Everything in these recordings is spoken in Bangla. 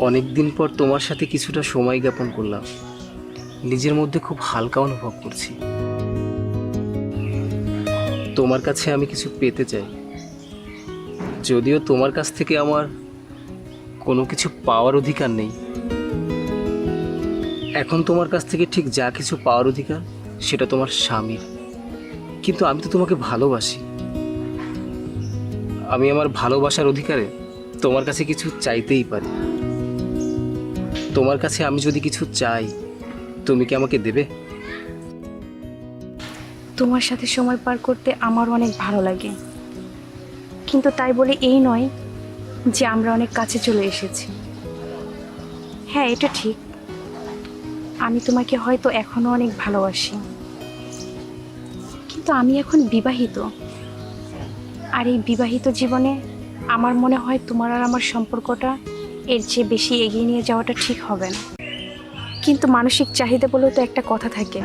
অনেক দিন পর তোমার সাথে কিছুটা সময় জ্ঞাপন করলাম। নিজের মধ্যে খুব হালকা অনুভব করছি। তোমার কাছে আমি কিছু পেতে চাই, যদিও তোমার কাছ থেকে আমার কোনো কিছু পাওয়ার অধিকার নেই। এখন তোমার কাছ থেকে ঠিক যা কিছু পাওয়ার অধিকার সেটা তোমার স্বামীর, কিন্তু আমি তো তোমাকে ভালোবাসি। আমি আমার ভালোবাসার অধিকারে তোমার কাছে কিছু চাইতেই পারি। তোমার কাছে আমি যদি কিছু চাই, তুমি কি আমাকে দেবে? তোমার সাথে সময় পার করতে আমার অনেক ভালো লাগে, কিন্তু তাই বলে এই নয় যে আমরা অনেক কাছে চলে এসেছি। হ্যাঁ, এটা ঠিক, আমি তোমাকে হয়তো এখনো অনেক ভালোবাসি, কিন্তু আমি এখন বিবাহিত। আর এই বিবাহিত জীবনে আমার মনে হয় তোমার আর আমার সম্পর্কটা এর চেয়ে বেশি এগিয়ে নিয়ে যাওয়াটা ঠিক হবে না। কিন্তু মানসিক চাহিদা বলেও তো একটা কথা থাকে,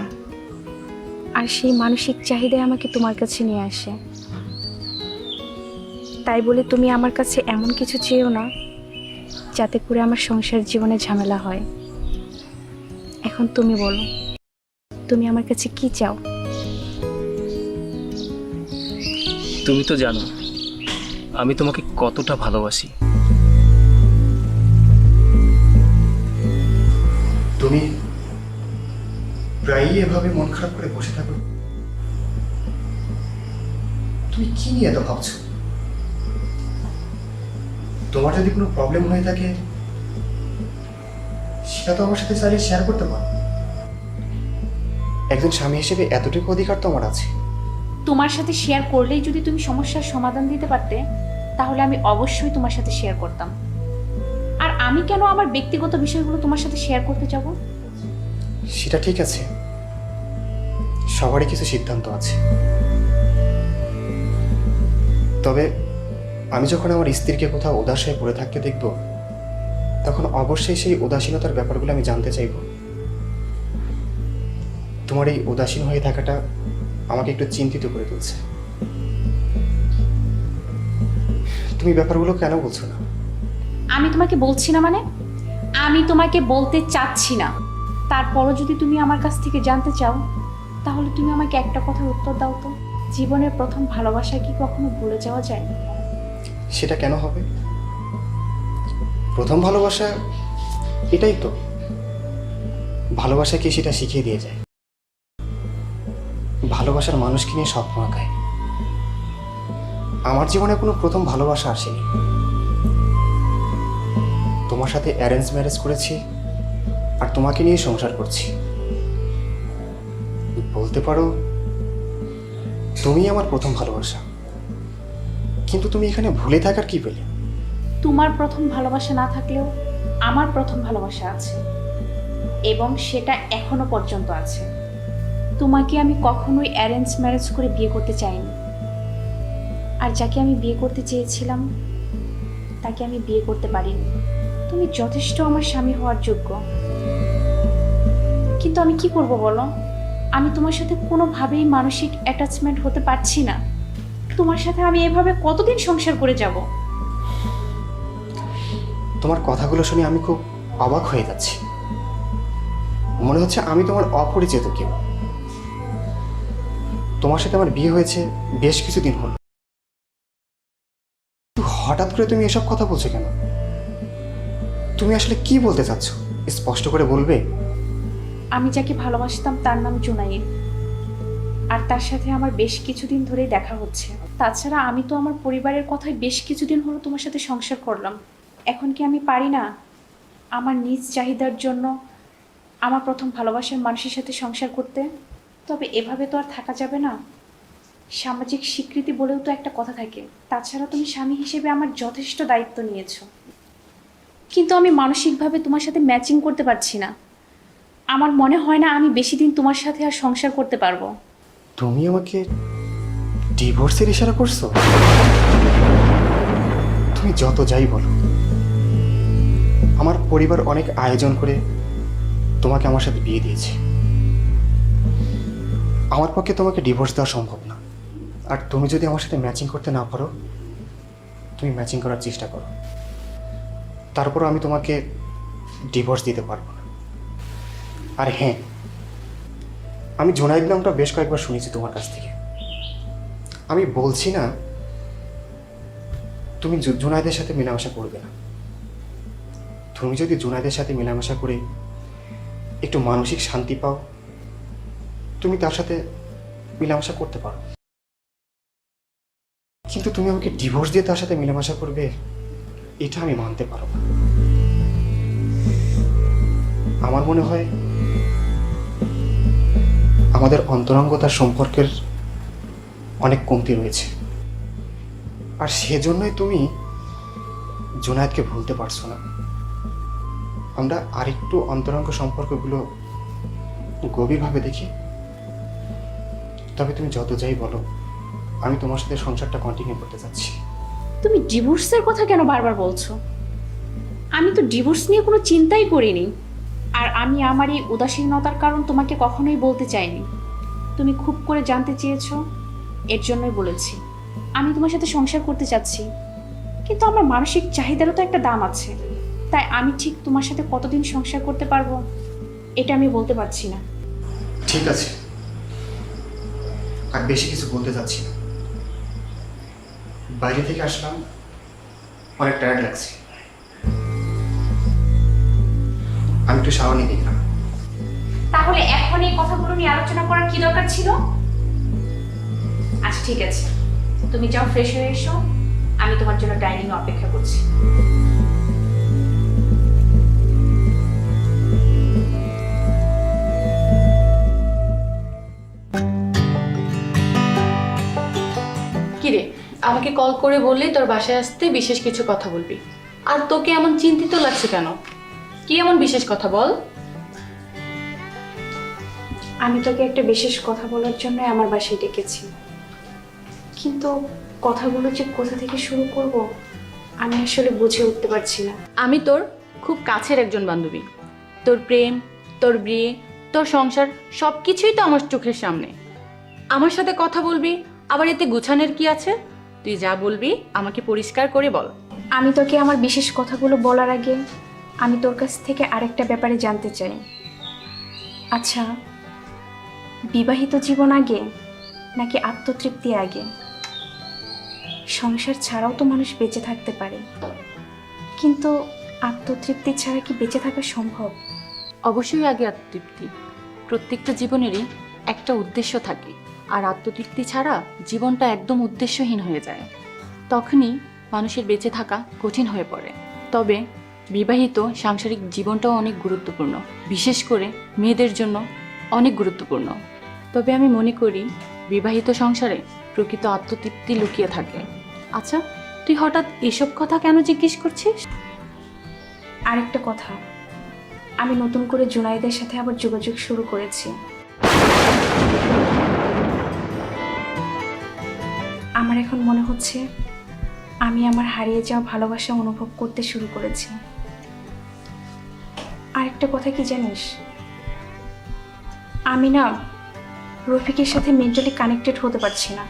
আর সেই মানসিক চাহিদাই আমাকে তোমার কাছে নিয়ে আসে। তাই বলে তুমি আমার কাছে এমন কিছু চেয়েও না যাতে করে আমার সংসার জীবনে ঝামেলা হয়। এখন তুমি বলো, তুমি আমার কাছে কি চাও? তুমি তো জানো আমি তোমাকে কতটা ভালোবাসি। তুমি প্রায়ই এভাবে মন খারাপ করে বসে থাকো। তুমি কি নিয়ে এত ভাবছো? তোমার যদি কোনো প্রবলেম হয়ে থাকে সেটা তো আমার সাথে চাইলে শেয়ার করতে পারো। একজন স্বামী হিসেবে এতটুকু অধিকার তো আমার আছে। তোমার সাথে শেয়ার করলেই যদি তুমি সমস্যার সমাধান দিতে পারতে, তাহলে আমি অবশ্যই তোমার সাথে শেয়ার করতাম। আর আমি কেন আমার ব্যক্তিগত বিষয়গুলো তোমার সাথে শেয়ার করতে যাব? সেটা ঠিক আছে, সবারই কিছু সিদ্ধান্ত আছে। তবে আমি যখন আমার স্ত্রীকে কোথাও উদাস হয়ে পড়ে থাকতে দেখব, তখন অবশ্যই সেই উদাসীনতার ব্যাপারগুলো আমি জানতে চাইব। তোমার এই উদাসীন হয়ে থাকাটা আমাকে একটু চিন্তিত করে তুলছে। তুমি ব্যাপারগুলো কেন বলছো না? আমি তোমাকে বলছি না মানে? আমি তোমাকে বলতে চাচ্ছি না। তারপরও যদি তুমি আমার কাছ থেকে জানতে চাও, তাহলে তুমি আমাকে একটা কথার উত্তর দাও তো। জীবনের প্রথম ভালোবাসা কি কখনো ভুলে যাওয়া যায়? সেটা কেন হবে? প্রথম ভালোবাসা এটাই তো। ভালোবাসা কি সেটা শিখিয়ে দিয়ে যায়? ভালোবাসার মানুষকে নিয়ে স্বপ্ন আঁকায়। আমার জীবনে কোনো প্রথম ভালোবাসা আসেনি। তোমার সাথে অ্যারেঞ্জ ম্যারেজ করেছি আর তোমাকে নিয়ে সংসার করছি। বলতে পারো তুমি আমার প্রথম ভালোবাসা। কিন্তু তুমি এখানে ভুলে থাকার কি পেলে? তোমার প্রথম ভালোবাসা না থাকলেও আমার প্রথম ভালোবাসা আছে, এবং সেটা এখনো পর্যন্ত আছে। তোমাকে আমি কখনোই অ্যারেঞ্জ ম্যারেজ করে বিয়ে করতে চাইনি, আর যাকে আমি বিয়ে করতে চেয়েছিলাম তাকে আমি বিয়ে করতে পারিনি। তুমি যথেষ্ট আমার স্বামী হওয়ার যোগ্য, কিন্তু আমি কি করব বলো? আমি তোমার সাথে কোনোভাবেই মানসিক অ্যাটাচমেন্ট হতে পারছি না। তোমার সাথে আমি এভাবে কতদিন সংসার করে যাব? তোমার কথাগুলো শুনে আমি খুব অবাক হয়ে যাচ্ছি। মনে হচ্ছে আমি তোমার অপরিচিত কেউ। তোমার সাথে আমার বিয়ে হয়েছে বেশ কিছুদিন হলো, হঠাৎ করে তুমি এসব কথা বলছো কেন? তুমি আসলে কি বলতে চাচ্ছ স্পষ্ট করে বলবে? আমি যাকে ভালোবাসতাম তার নাম জুনাইদ, আর তার সাথে আমার বেশ কিছুদিন ধরেই দেখা হচ্ছে। তাছাড়া আমি তো আমার পরিবারের কথায় বেশ কিছুদিন হলো তোমার সাথে সংসার করলাম। এখন কি আমি পারি না আমার নিজ চাহিদার জন্য আমার প্রথম ভালোবাসার মানুষের সাথে সংসার করতে? তবে এভাবে তো আর থাকা যাবে না। সামাজিক স্বীকৃতি বলেও তো একটা কথা থাকে। তাছাড়া তুমি স্বামী হিসেবে আমার যথেষ্ট দায়িত্ব নিয়েছো, কিন্তু আমি মানসিকভাবে তোমার সাথে ম্যাচিং করতে পারছি না। আমার মনে হয় না আমি বেশি দিন তোমার সাথে আর সংসার করতে পারবো। তুমি আমাকে ডিভোর্সের ইশারা করছো? তুমি যত যাই বলো, আমার পরিবার অনেক আয়োজন করে তোমাকে আমার সাথে বিয়ে দিয়েছে। আমার পক্ষে তোমাকে ডিভোর্স দেওয়া সম্ভব না। আর তুমি যদি আমার সাথে ম্যাচিং করতে না পারো, তুমি ম্যাচিং করার চেষ্টা করো। তারপরও আমি তোমাকে ডিভোর্স দিতে পারবো না। আর হ্যাঁ, আমি জুনায়েদ নামটা বেশ কয়েকবার শুনেছি তোমার কাছ থেকে। আমি বলছি না তুমি জুনায়েদের সাথে মেলামেশা করবে না। তুমি যদি জুনায়েদের সাথে মেলামেশা করে একটু মানসিক শান্তি পাও, তুমি তার সাথে মেলামেশা করতে পারো। কিন্তু তুমি আমাকে ডিভোর্স দিয়ে তার সাথে মেলামেশা করবে, এটা আমি মানতে পারবো না। আমার মনে হয় আমাদের অন্তরঙ্গতার সম্পর্কের অনেক কমতি রয়েছে, আর সেজন্যই তুমি জুনায়েদকে ভুলতে পারছো না। আমরা আরেকটু অন্তরঙ্গ সম্পর্কগুলো গভীরভাবে দেখি। তবে তুমি যত যাই বলো, আমি তোমার সাথে সংসারটা কন্টিনিউ করতে চাচ্ছি। তুমি ডিভোর্সের কথা কেন বারবার বলছো? আমি তো ডিভোর্স নিয়ে কোনো চিন্তাই করিনি। আর আমি আমার এই উদাসীনতার কারণ তোমাকে কখনোই বলতে চাইনি। তুমি খুব করে জানতে চেয়েছো, এর জন্যই বলেছি। আমি তোমার সাথে সংসার করতে চাচ্ছি, কিন্তু আমার মানসিক চাহিদারও তো একটা দাম আছে। তাই আমি ঠিক তোমার সাথে কতদিন সংসার করতে পারবো এটা আমি বলতে পারছি না। ঠিক আছে, আর বেশি কিছু বলতে চাচ্ছি না। বাইরে থেকে আসলাম, অনেক টায়ার্ড লাগছে। আমি একটু শাওয়ার নিয়ে দেখলাম। তাহলে এখন এই কথাগুলো নিয়ে আলোচনা করার কি দরকার ছিল? আচ্ছা ঠিক আছে, তুমি যাও ফ্রেশ হয়ে এসো, আমি তোমার জন্য ডাইনিং অপেক্ষা করছি। কিরে, আমাকে কল করে বললেই তোর বাসায় আসতে বিশেষ কিছু কথা বলবি, আর তোকে এমন চিন্তিত লাগছে কেন? কি এমন বিশেষ কথা বল? আমি তোকে একটা বিশেষ কথা বলার জন্য আমার বাসায় ডেকেছি, কিন্তু কথাগুলো যে কোথা থেকে শুরু করব আমি আসলে বুঝে উঠতে পারছি না। আমি তোর খুব কাছের একজন বান্ধবী। তোর প্রেম, তোর বিয়ে, তোর সংসার সব কিছুই তো আমার চোখের সামনে। আমার সাথে কথা বলবি, আবার এতে গুছানোর কি আছে? তুই যা বলবি আমাকে পরিষ্কার করে বল। আমি তোকে আমার বিশেষ কথাগুলো বলার আগে আমি তোর কাছ থেকে আরেকটা ব্যাপারে জানতে চাই। আচ্ছা, বিবাহিত জীবন আগে নাকি আত্মতৃপ্তি আগে? সংসার ছাড়াও তো মানুষ বেঁচে থাকতে পারে, কিন্তু আত্মতৃপ্তি ছাড়া কি বেঁচে থাকা সম্ভব? অবশ্যই আগে আত্মতৃপ্তি। প্রত্যেকটা জীবনেরই একটা উদ্দেশ্য থাকে, আর আত্মতৃপ্তি ছাড়া জীবনটা একদম উদ্দেশ্যহীন হয়ে যায়। তখনই মানুষের বেঁচে থাকা কঠিন হয়ে পড়ে। তবে বিবাহিত সাংসারিক জীবনটাও অনেক গুরুত্বপূর্ণ, বিশেষ করে মেয়েদের জন্য অনেক গুরুত্বপূর্ণ। তবে আমি মনে করি বিবাহিত সংসারে প্রকৃত আত্মতৃপ্তি লুকিয়ে থাকে। আচ্ছা, তুই হঠাৎ এসব কথা কেন জিজ্ঞেস করছিস? আরেকটা কথা, আমি নতুন করে জুনাইদের সাথে আবার যোগাযোগ শুরু করেছি। আমার এখন মনে হচ্ছে আমি আমার হারিয়ে যাওয়া ভালোবাসা অনুভব করতে শুরু করেছি। আরেকটা কথা কি জানিস, আমি না রফিকের সাথে মেন্টালি কানেক্টেড হতে পারছি না,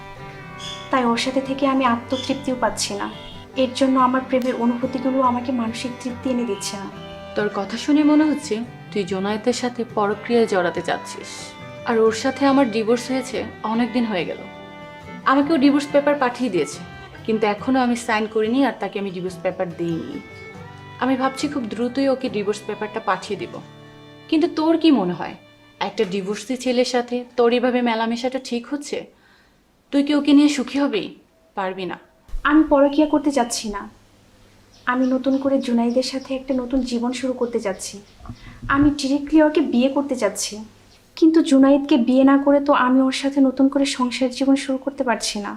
তাই ওর সাথে থেকে আমি আত্মতৃপ্তিও পাচ্ছি না। এর জন্য আমার প্রেমের অনুভূতিগুলো আমাকে মানসিক তৃপ্তি এনে দিচ্ছে না। তোর কথা শুনে মনে হচ্ছে তুই জোনায়েতের সাথে পরক্রিয়ায় জড়াতে চাচ্ছিস। আর ওর সাথে আমার ডিভোর্স হয়েছে অনেক দিন হয়ে গেল। আমাকেও ডিভোর্স পেপার পাঠিয়ে দিয়েছে, কিন্তু এখনও আমি সাইন করিনি আর তাকে আমি ডিভোর্স পেপার দিইনি। আমি ভাবছি খুব দ্রুতই ওকে ডিভোর্স পেপারটা পাঠিয়ে দিব। কিন্তু তোর কি মনে হয় একটা ডিভোর্সি ছেলের সাথে তোর এভাবে মেলামেশাটা ঠিক হচ্ছে? তুই কি ওকে নিয়ে সুখী হবি? পারবি না। আমি পরকীয়া করতে যাচ্ছি না, আমি নতুন করে জুনাইদের সাথে একটা নতুন জীবন শুরু করতে যাচ্ছি। আমি ডিরেক্টলি ওকে বিয়ে করতে যাচ্ছি, কিন্তু জুনাইদকে বিয়ে না করে তো আমি ওর সাথে নতুন করে সংসার জীবন শুরু করতে পারছি না।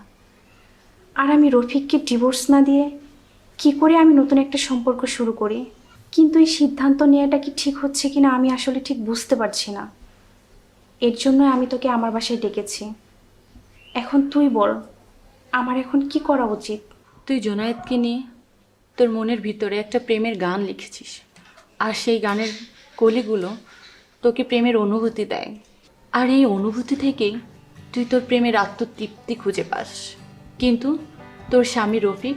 আর আমি রফিককে ডিভোর্স না দিয়ে কি করে আমি নতুন একটা সম্পর্ক শুরু করি? কিন্তু এই সিদ্ধান্ত নেওয়াটা কি ঠিক হচ্ছে কিনা আমি আসলে ঠিক বুঝতে পারছি না। এর জন্য আমি তোকে আমার বাসায় ডেকেছি। এখন তুই বল, আমার এখন কি করা উচিত? তুই জোনায়েতকে নিয়ে তোর মনের ভিতরে একটা প্রেমের গান লিখেছিস, আর সেই গানের কলিগুলো তোকে প্রেমের অনুভূতি দেয়। আর এই অনুভূতি থেকেই তুই তোর প্রেমের আত্মতৃপ্তি খুঁজে পাস। কিন্তু তোর স্বামী রফিক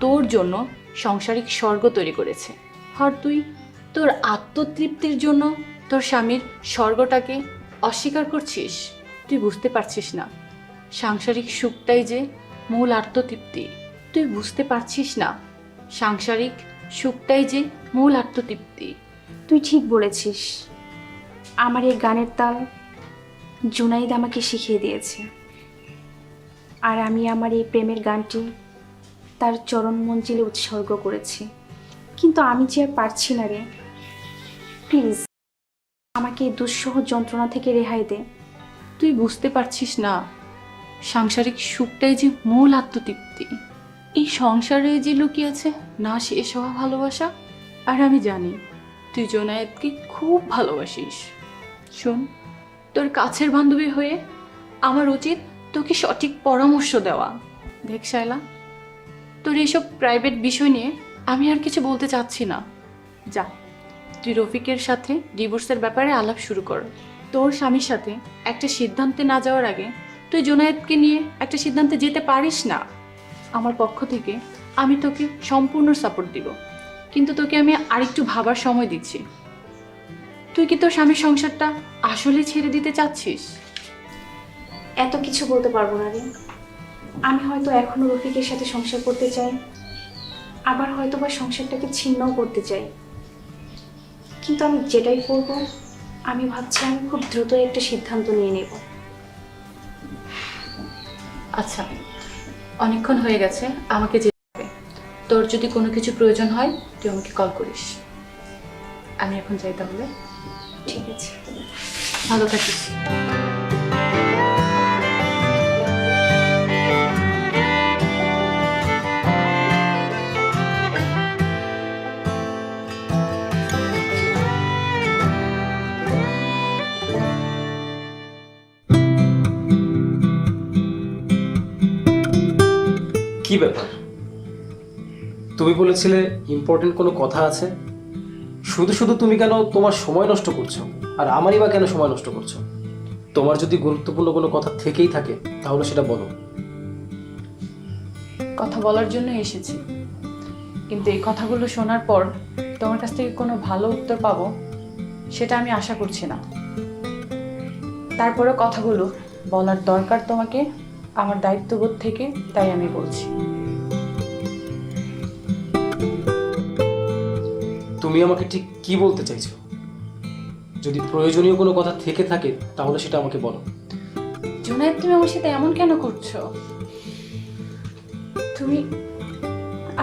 তোর জন্য সাংসারিক স্বর্গ তৈরি করেছে, আর তুই তোর আত্মতৃপ্তির জন্য তোর স্বামীর স্বর্গটাকে অস্বীকার করছিস? তুই বুঝতে পারছিস না সাংসারিক সুখটাই যে মূল আত্মতৃপ্তি। তুই বুঝতে পারছিস না সাংসারিক সুখটাই যে মূল আত্মতৃপ্তি। তুই ঠিক বলেছিস। আমার এই গানের তাল জুনাইদ আমাকে শিখিয়ে দিয়েছে, আর আমি আমার এই প্রেমের গানটি তার চরণ মঞ্জিলে উৎসর্গ করেছি। কিন্তু আমি যে আর পারছি না রে। প্লিজ আমাকে এই দুঃসহ যন্ত্রণা থেকে রেহাই দে। তুই বুঝতে পারছিস না সাংসারিক সুখটাই যে মূল আত্মতৃপ্তি। এই সংসারে যে লুকিয়েছে না শেষ হওয়া ভালোবাসা। আর আমি জানি তুই জোনায়েতকে খুব ভালোবাসিস। শোন, তোর কাছের বান্ধবী হয়ে আমার উচিত তোকে সঠিক পরামর্শ দেওয়া। দেখ শায়লা, তোর এইসব প্রাইভেট বিষয় নিয়ে আমি আর কিছু বলতে চাচ্ছি না। যা, তুই রফিকের সাথে ডিভোর্সের ব্যাপারে আলাপ শুরু কর। তোর স্বামীর সাথে একটা সিদ্ধান্তে না যাওয়ার আগে তুই জোনায়েতকে নিয়ে একটা সিদ্ধান্তে যেতে পারিস না। আমার পক্ষ থেকে আমি তোকে সম্পূর্ণ সাপোর্ট দিব, কিন্তু তোকে আমি আরেকটু ভাবার সময় দিচ্ছি। তুই কি তোর স্বামীর সংসারটা আসলে ছেড়ে দিতে চাচ্ছিস? এত কিছু বলতে পারবো না রে। আমি হয়তো এখনো রফিকের সাথে সংসার করতে চাই, আবার হয়তো বা সংসারটাকে ছিন্নও করতে চাই। কিন্তু আমি যেটাই করব, আমি ভাবছি আমি খুব দ্রুত একটা সিদ্ধান্ত নিয়ে নেব। আচ্ছা, অনেকক্ষণ হয়ে গেছে, আমাকে যেতে হবে। তোর যদি কোনো কিছু প্রয়োজন হয় তুই আমাকে কল করিস। আমি এখন যাই তাহলে। ঠিক আছে, ভালো থাকিস। কি ব্যাপার? তুমি বলেছিলে ইম্পর্টেন্ট কোনো কথা আছে। শুধু শুধু তুমি কেন তোমার সময় নষ্ট করছো, আর আমারই বা কেন সময় নষ্ট করছো? তোমার যদি গুরুত্বপূর্ণ কোনো কথা থেকেই থাকে তাহলে সেটা বলো। কথা বলার জন্য এসেছি, কিন্তু এই কথাগুলো শোনার পর তোমার কাছ থেকে কোনো ভালো উত্তর পাবো সেটা আমি আশা করছি না। তারপরে কথাগুলো বলার দরকার তোমাকে আমার দায়িত্ববোধ থেকে, তাই আমি বলছি। তুমি আমাকে ঠিক কি বলতে চাইছো? যদি প্রয়োজনীয় কোনো কথা থেকে থাকে তাহলে সেটা আমাকে বলো। জুনায়েদ, তুমি আমার সাথে এমন কেন করছো? তুমি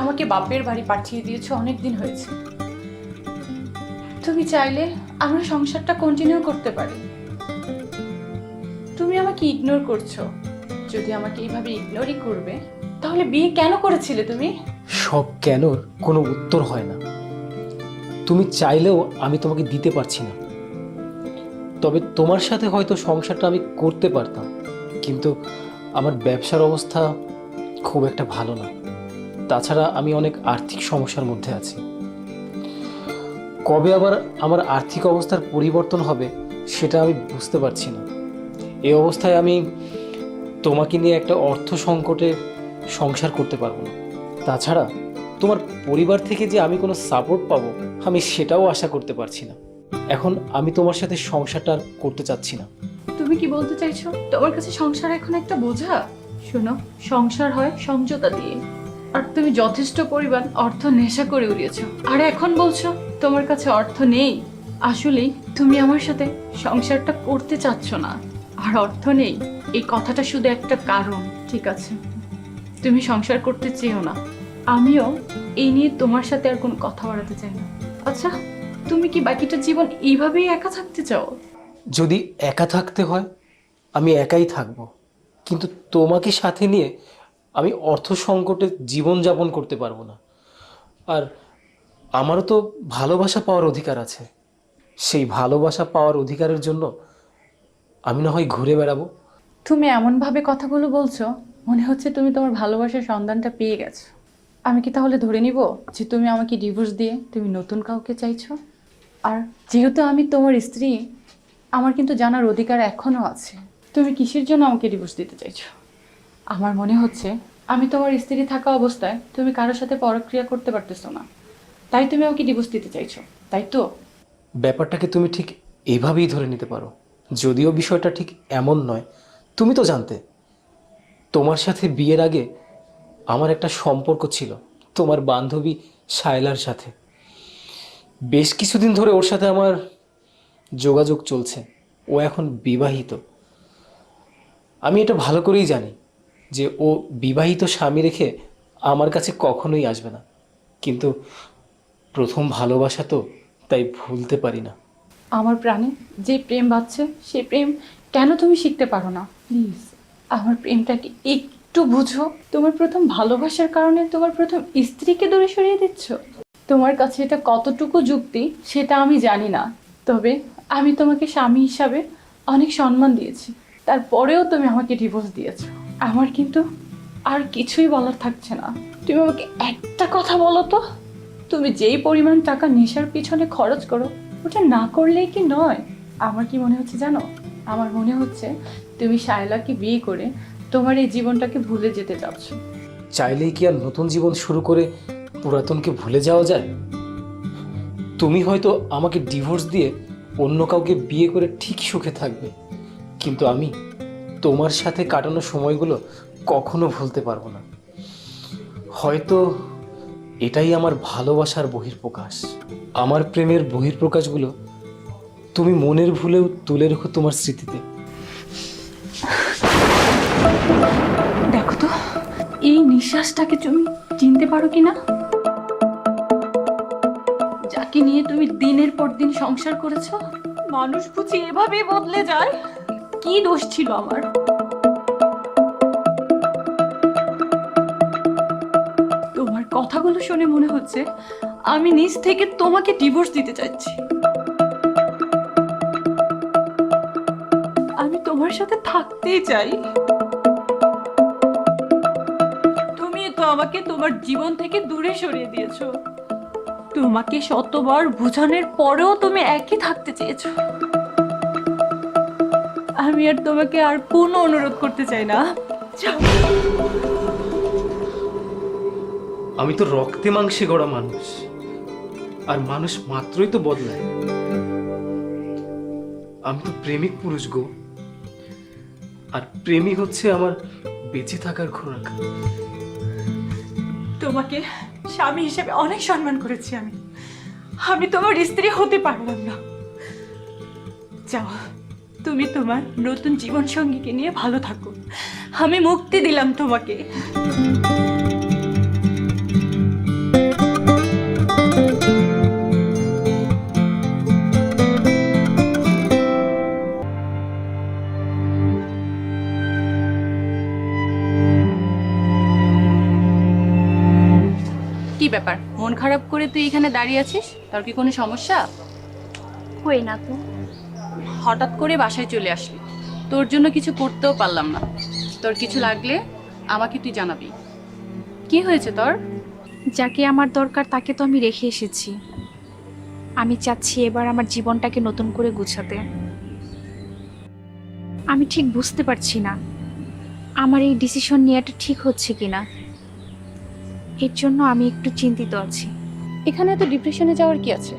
আমাকে বাপের বাড়ি পাঠিয়ে দিয়েছো, অনেক দিন হয়েছে। তুমি চাইলে আমরা সংসারটা কন্টিনিউ করতে পারি। তুমি আমাকে ইগনোর করছো। যদি আমাকে এইভাবে ইগনোরই করবে তাহলে বিয়ে কেন করেছিলে তুমি? সব কেনর কোনো উত্তর হয় না। তুমি চাইলেও আমি তোমাকে দিতে পারছি না। তবে তোমার সাথে হয়তো সংসারটা আমি করতে পারতাম, কিন্তু আমার ব্যবসার অবস্থা খুব একটা ভালো না। তাছাড়া আমি অনেক আর্থিক সমস্যার মধ্যে আছি। কবে আবার আমার আর্থিক অবস্থার পরিবর্তন হবে সেটা আমি বুঝতে পারছি না। এই অবস্থায় আমি তোমাকে নিয়ে একটা অর্থ সংকটে সংসার করতে পারবো না। তাছাড়া তোমার পরিবার থেকে যে আমি কোনো সাপোর্ট পাবো আমি সেটাও আশা করতে পারছি না। এখন আমি তোমার সাথে সংসারটা আর করতে চাচ্ছি না। তুমি কি বলতে চাইছো তোমার কাছে সংসার এখন একটা বোঝা? শোনো, সংসার হয় সমঝোতা দিয়ে, আর তুমি যথেষ্ট পরিমাণ অর্থ নেশা করে উড়িয়েছো, আর এখন বলছো তোমার কাছে অর্থ নেই। আসলেই তুমি আমার সাথে সংসারটা করতে চাচ্ছ না, আর অর্থ নেই এই কথাটা শুধু একটা কারণ। ঠিক আছে, তুমি সংসার করতে চেও না, আমিও এই নিয়ে তোমার সাথে আর কোনো কথা বাড়াতে চাই না। আচ্ছা, তুমি কি বাকিটা জীবন এইভাবেই একা থাকতে চাও? যদি একা থাকতে হয় আমি একাই থাকবো, কিন্তু তোমাকে সাথে নিয়ে আমি অর্থ সংকটে জীবনযাপন করতে পারবো না। আর আমারও তো ভালোবাসা পাওয়ার অধিকার আছে। সেই ভালোবাসা পাওয়ার অধিকারের জন্য আমি না হয় ঘুরে বেড়াবো। তুমি এমনভাবে কথাগুলো বলছো মনে হচ্ছে তুমি তোমার ভালোবাসার সন্ধানটা পেয়ে গেছো। আমি কি তাহলে ধরে নিব যে তুমি আমাকে ডিভোর্স দিয়ে তুমি নতুন কাউকে চাইছো? আর যেহেতু আমি তোমার স্ত্রী, আমার কিন্তু জানার অধিকার এখনও আছে তুমি কিসের জন্য আমাকে ডিভোর্স দিতে চাইছো। আমার মনে হচ্ছে আমি তোমার স্ত্রী থাকা অবস্থায় তুমি কারোর সাথে পরক্রিয়া করতে পারতেছো না, তাই তুমি আমাকে ডিভোর্স দিতে চাইছো। তাই তো? ব্যাপারটাকে তুমি ঠিক এভাবেই ধরে নিতে পারো, যদিও বিষয়টা ঠিক এমন নয়। তুমি তো জানতে তোমার সাথে বিয়ের আগে আমার একটা সম্পর্ক ছিল তোমার বান্ধবী শায়লার সাথে। বেশ কিছুদিন ধরে ওর সাথে আমার যোগাযোগ চলছে। ও এখন বিবাহিত। আমি এটা ভালো করেই জানি যে ও বিবাহিত স্বামী রেখে আমার কাছে কখনোই আসবে না, কিন্তু প্রথম ভালোবাসা তো, তাই ভুলতে পারি না। আমার প্রাণে যে প্রেম বাঁচছে সেই প্রেম কেন তুমি শিখতে পারো না? প্লিজ আমার প্রেমটাকে একটু বুঝো। তোমার প্রথম ভালোবাসার কারণে তোমার প্রথম স্ত্রীকে দূরে সরিয়ে দিচ্ছ। তোমার কাছে এটা কতটুকু যুক্তি সেটা আমি জানি না, তবে আমি তোমাকে স্বামী হিসাবে অনেক সম্মান দিয়েছি, তারপরেও তুমি আমাকে ডিভোর্স দিয়েছো। আমার কিন্তু আর কিছুই বলার থাকছে না। তুমি আমাকে একটা কথা বলো তো, তুমি যেই পরিমাণ টাকা নেশার পিছনে খরচ করো ওটা না করলেই কি নয়? আমার কি মনে হচ্ছে জানো? আমার মনে হচ্ছে তুমি শায়লাকে বিয়ে করে তোমার এই জীবনটাকে ভুলে যেতে চাচ্ছ। চাইলেই কি আর নতুন জীবন শুরু করে পুরাতনকে ভুলে যাওয়া যায়? তুমি হয়তো আমাকে ডিভোর্স দিয়ে অন্য কাউকে বিয়ে করে ঠিক সুখে থাকবে, কিন্তু আমি তোমার সাথে কাটানো সময়গুলো কখনো ভুলতে পারবো না। হয়তো এটাই আমার ভালোবাসার বহিঃপ্রকাশ। আমার প্রেমের বহিঃপ্রকাশগুলো তুমি মনের ভুলেও তুলে রেখো তোমার স্মৃতিতে। দেখো তো এই নিঃশ্বাসটাকে তুমি চিনতে পারো কিনা? যাকে নিয়ে তুমি দিনের পর দিন সংসার করেছো। মানুষ বুঝি এভাবেই বদলে যায়? কি দোষ ছিল আমার? তোমার কথাগুলো শুনে মনে হচ্ছে আমি নিজ থেকে তোমাকে ডিভোর্স দিতে চাইছি। আমি তোমার সাথে থাকতেই চাই। তুমি তো আমাকে তোমার জীবন থেকে দূরে সরিয়ে দিয়েছো। তোমাকে শতবার বোঝানোর পরেও তুমি একই থাকতে চেয়েছো। আমি আর তোমাকে আর কোনো অনুরোধ করতে চাই না। যাও। আমি তো রক্তে মাংসে গড়া মানুষ, আর মানুষ মাত্রই তো বদলায়। আমি তো প্রেমিক পুরুষ গো, আর প্রেমই হচ্ছে আমার বেঁচে থাকার খোরাক। তোমাকে স্বামী হিসেবে অনেক সম্মান করেছি আমি। আমি তোমার স্ত্রী হতে পারলাম না। যাও, তুমি তোমার নতুন জীবন সঙ্গীকে নিয়ে ভালো থাকো। আমি মুক্তি দিলাম তোমাকে। কি ব্যাপার, মন খারাপ করে তুই এখানে দাঁড়িয়ে আছিস? তোর কি কোনো সমস্যা? কই না তো। হঠাৎ করে বাসায় চলে আসলি, তোর জন্য কিছু করতেও পারলাম না। তোর কিছু লাগলে আমাকে তুই জানাবি। কি হয়েছে তোর? যাকে আমার দরকার তাকে তো আমি রেখে এসেছি। আমি চাচ্ছি এবার আমার জীবনটাকে নতুন করে গুছাতে। আমি ঠিক বুঝতে পারছি না আমার এই ডিসিশন নেওয়াটা ঠিক হচ্ছে কিনা। এর জন্য আমি একটু চিন্তিত আছি। এখানে তো ডিপ্রেশনে যাওয়ার কি আছে?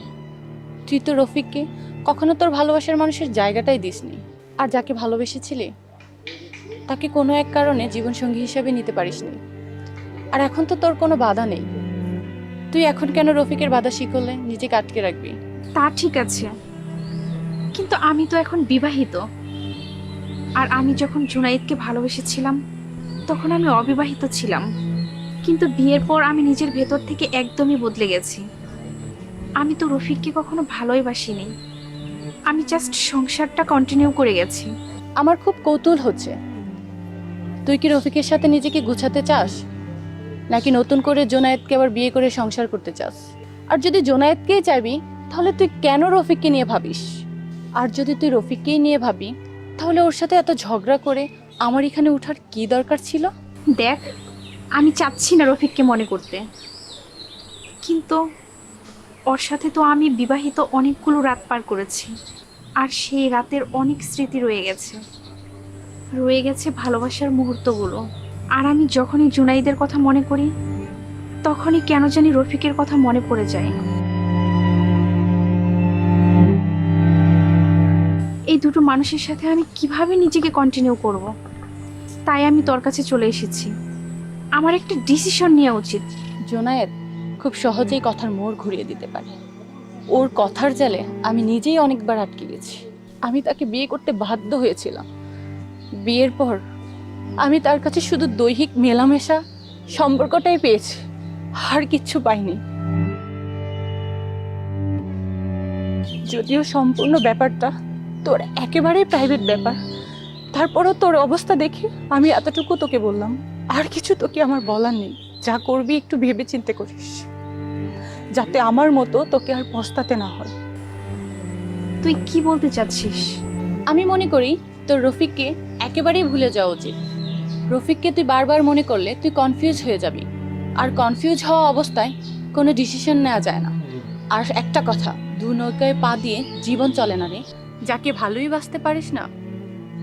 তুই তো রফিককে কখনো তোর ভালোবাসার মানুষের জায়গাটাই দিসনি। আর যাকে ভালোবেসেছিলি তাকে কোনো এক কারণে জীবনসঙ্গী হিসেবে নিতে পারিসনি। আর এখন তো তোর কোনো বাধা নেই। তুই এখন কেন রফিকের বাধা শিখলে নিজেকে আটকে রাখবি? তা ঠিক আছে, কিন্তু আমি তো এখন বিবাহিত। আর আমি যখন জুনায়েদকে ভালোবেসেছিলাম তখন আমি অবিবাহিত ছিলাম। কিন্তু বিয়ের পর আমি নিজের ভেতর থেকে একদমই বদলে গেছি। আমি তো রফিককে কখনো ভালোই বাসিনি। আমি জাস্ট সংসারটা কন্টিনিউ করে গেছি। আমার খুব কৌতূহল হচ্ছে, তুই কি রফিকের সাথে নিজেকে গুছাতে চাস, নাকি নতুন করে জোনায়েদকে আবার বিয়ে করে সংসার করতে চাস? আর যদি জোনায়েদকেই চাইবি তাহলে তুই কেন রফিককে নিয়ে ভাবিস? আর যদি তুই রফিককেই নিয়ে ভাবি তাহলে ওর সাথে এত ঝগড়া করে আমার এখানে ওঠার কি দরকার ছিল? দেখ, আমি চাচ্ছি না রফিককে মনে করতে, কিন্তু ওর সাথে তো আমি বিবাহিত অনেকগুলো রাত পার করেছি। আর সেই রাতের অনেক স্মৃতি রয়ে গেছে ভালোবাসার মুহূর্তগুলো। আর আমি যখনই জুনাইদের কথা মনে করি তখনই কেন জানি রফিকের কথা মনে পড়ে যায়। এই দুটো মানুষের সাথে আমি কিভাবে নিজেকে কন্টিনিউ করব। তাই আমি তোর কাছে চলে এসেছি। আমার একটা ডিসিশন নেওয়া উচিত। জোনায়েদ খুব সহজেই কথার মোড় ঘুরিয়ে দিতে পারে। ওর কথার জালে আমি নিজেই অনেকবার আটকে গেছি। আমি তাকে বিয়ে করতে বাধ্য হয়েছিলাম। বিয়ের পর আমি তার কাছে শুধু দৈহিক মেলামেশা সম্পর্কটাই পেয়েছি, আর কিচ্ছু পাইনি। যদিও সম্পূর্ণ ব্যাপারটা তোর একেবারেই প্রাইভেট ব্যাপার, তারপরও তোর অবস্থা দেখে আমি এতটুকু তোকে বললাম। আর কিছু তোকে আমার বলার নেই। যা করবি একটু ভেবে চিন্তে করিস, যাতে আমার মতো তোকে আর পস্তাতে না হয়। তুই কি বলতে চাচ্ছিস? আমি মনে করি তোর রফিককে একেবারেই ভুলে যাওয়া উচিত। রফিককে তুই বারবার মনে করলে তুই কনফিউজ হয়ে যাবি, আর কনফিউজ হওয়া অবস্থায় কোনো ডিসিশন নেওয়া যায় না। আর একটা কথা, দু নৌকায় পা দিয়ে জীবন চলে না রে। যাকে ভালোই বাসতে পারিস না,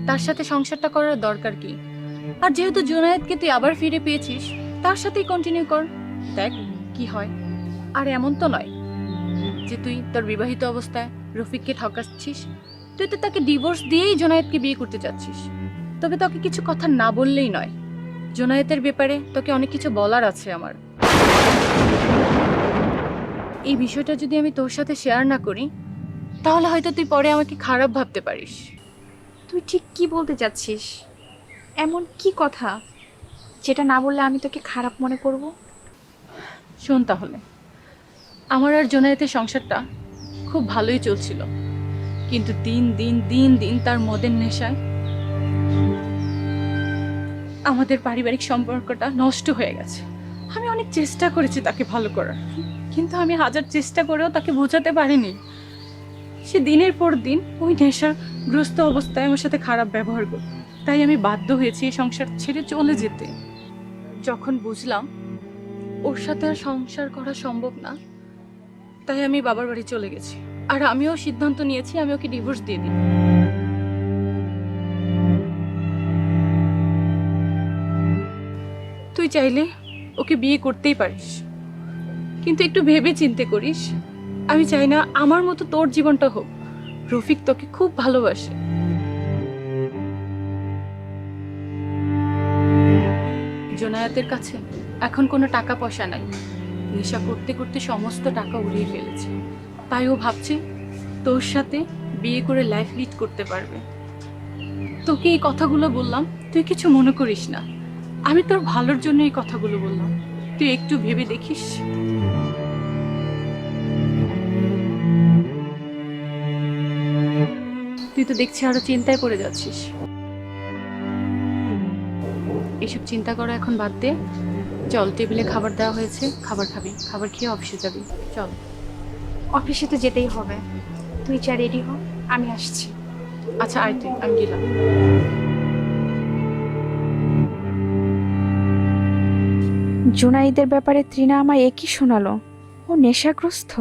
তার সাথে সংসারটা করার দরকার কি? আর যেহেতু জুনায়েদকে তুই আবার ফিরে পেয়েছিস, তার সাথেই কন্টিনিউ কর, দেখ কি হয়। আর এমন তো নয় যে তুই তোর বিবাহিত অবস্থায় রফিককে ঠকাচ্ছিস। তুই তো তাকে ডিভোর্স দিয়েই জোনায়েদকে বিয়ে করতে চাচ্ছিস। তবে তোকে কিছু কথা না বললেই নয়। জোনায়েতের ব্যাপারে তোকে অনেক কিছু বলার আছে আমার। এই বিষয়টা যদি আমি তোর সাথে শেয়ার না করি, তাহলে হয়তো তুই পরে আমাকে খারাপ ভাবতে পারিস। তুই ঠিক কি বলতে চাচ্ছিস? এমন কি কথা যেটা না বললে আমি তোকে খারাপ মনে করব? শোন তাহলে, আমার আর জোনায়েতের সংসারটা খুব ভালোই চলছিল, কিন্তু দিন দিন দিন দিন তার মদের নেশায় আমাদের পারিবারিক সম্পর্কটা নষ্ট হয়ে গেছে। আমি অনেক চেষ্টা করেছি তাকে ভালো করার, কিন্তু আমি হাজার চেষ্টা করেও তাকে বোঝাতে পারিনি। সে দিনের পর দিন ওই নেশাগ্রস্ত অবস্থায় আমার সাথে খারাপ ব্যবহার করত। তাই আমি বাধ্য হয়েছি এই সংসার ছেড়ে চলে যেতে। যখন বুঝলাম ওর সাথে আর সংসার করা সম্ভব না, তাই আমি বাবার বাড়ি চলে গেছি। আর আমিও সিদ্ধান্ত নিয়েছি আমি ওকে ডিভোর্স দিয়ে দিই। তুই চাইলে ওকে বিয়ে করতেই পারিস, কিন্তু একটু ভেবে চিন্তে করিস। আমি চাই না আমার মতো তোর জীবনটা হোক। রফিক তোকে খুব ভালোবাসে। জোনায়েতের কাছে এখন কোনো টাকা পয়সা নাই। নেশা করতে করতে সমস্ত টাকা উড়িয়ে ফেলেছে। তাই ও ভাবছে তোর সাথে বিয়ে করে লাইফ লিড করতে পারবে। তোকে এই কথাগুলো বললাম, তুই কিছু মনে করিস না। আমি তোর ভালোর জন্য এই কথাগুলো বললাম, তুই একটু ভেবে দেখিস। তুই তো দেখছি আরো চিন্তায় পড়ে যাচ্ছিস। এসব চিন্তা করা এখন বাদ দে। চল, টেবিলে খাবার দেওয়া হয়েছে, খাবার খাবি। খাবার খেয়ে অফিসে যাবি। চল। অফিসে তো যেতেই হবে। তুই যা, রেডি হ, আমি আসছি। আচ্ছা আয় তুই, আমি গেলাম। জুনাইদের ব্যাপারে তৃণা আমায় একই শোনালো। ও নেশাগ্রস্ত।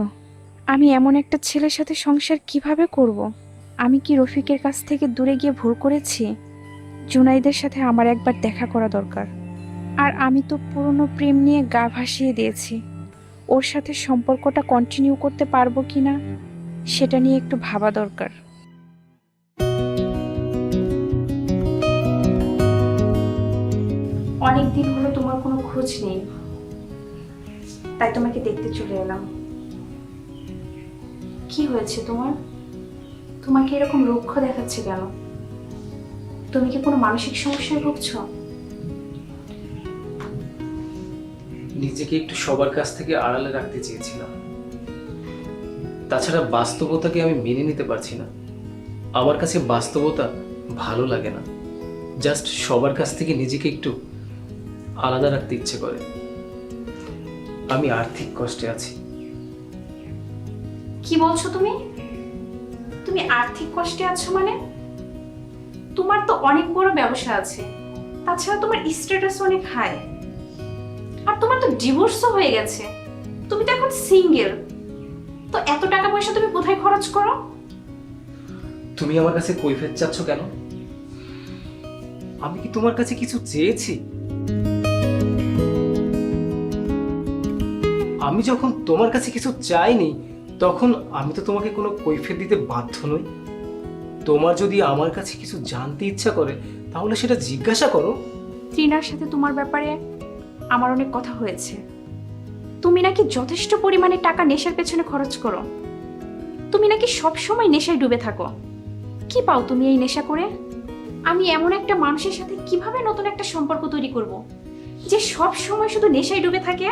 আমি এমন একটা ছেলের সাথে সংসার কিভাবে করব? আমি কি রফিকের কাছ থেকে দূরে গিয়ে ভুল করেছি? জুনাইদের সাথে আমার একবার দেখা করা দরকার। আর আমি তো পুরনো প্রেম নিয়ে গা ভাসিয়ে দিয়েছি। ওর সাথে সম্পর্কটা কন্টিনিউ করতে পারবো কিনা সেটা নিয়ে একটু ভাবা দরকার। অনেক দিন হলো তোমার কোনো খোঁজ নেই, তাই তোমাকে দেখতে চলে এলাম। কি হয়েছে তোমার? তোমাকে এরকম রুক্ষ দেখাচ্ছে কেন? তুমি কি কোনো মানসিক সমস্যায় ভুগছো? নিজেকে একটু সবার কাছ থেকে আড়ালে রাখতে চেয়েছিলাম। তাছাড়া বাস্তবতাকে আমি মেনে নিতে পারছি না। আমার কাছে বাস্তবতা ভালো লাগে না। জাস্ট সবার কাছ থেকে নিজেকে একটু আলাদা রাখতে ইচ্ছে করে। আমি আর্থিক কষ্টে আছি। কি বলছো তুমি? তুমি আর্থিক কষ্টে আছো মানে? তোমার তো অনেক বড় ব্যবসা আছে, তাছাড়া তোমার স্ট্যাটাস অনেক হাই, আর তোমার তো ডিভোর্সও হয়ে গেছে। তুমি তো এখন সিঙ্গেল। তো এত টাকা পয়সা তুমি কোথায় খরচ করো? তুমি আমার কাছে কৈফিয়ত চাচ্ছ কেন? আমি কি তোমার কাছে কিছু চেয়েছি? আমি যখন তোমার কাছে কিছু চাইনি, তখন আমি তো তোমাকে কোনো কৈফিয়ত দিতে বাধ্য নই। তোমার যদি আমার কাছে কিছু জানতে ইচ্ছা করে তাহলে সেটা জিজ্ঞাসা করো। ট্রিনার সাথে তোমার ব্যাপারে আমার অনেক কথা হয়েছে। তুমি নাকি যথেষ্ট পরিমাণে টাকা নেশার পেছনে খরচ করো। তুমি নাকি সব সময় নেশায় ডুবে থাকো। কি পাও তুমি এই নেশা করে? আমি এমন একটা মানুষের সাথে কিভাবে নতুন একটা সম্পর্ক তৈরি করব যে সব সময় শুধু নেশায় ডুবে থাকে?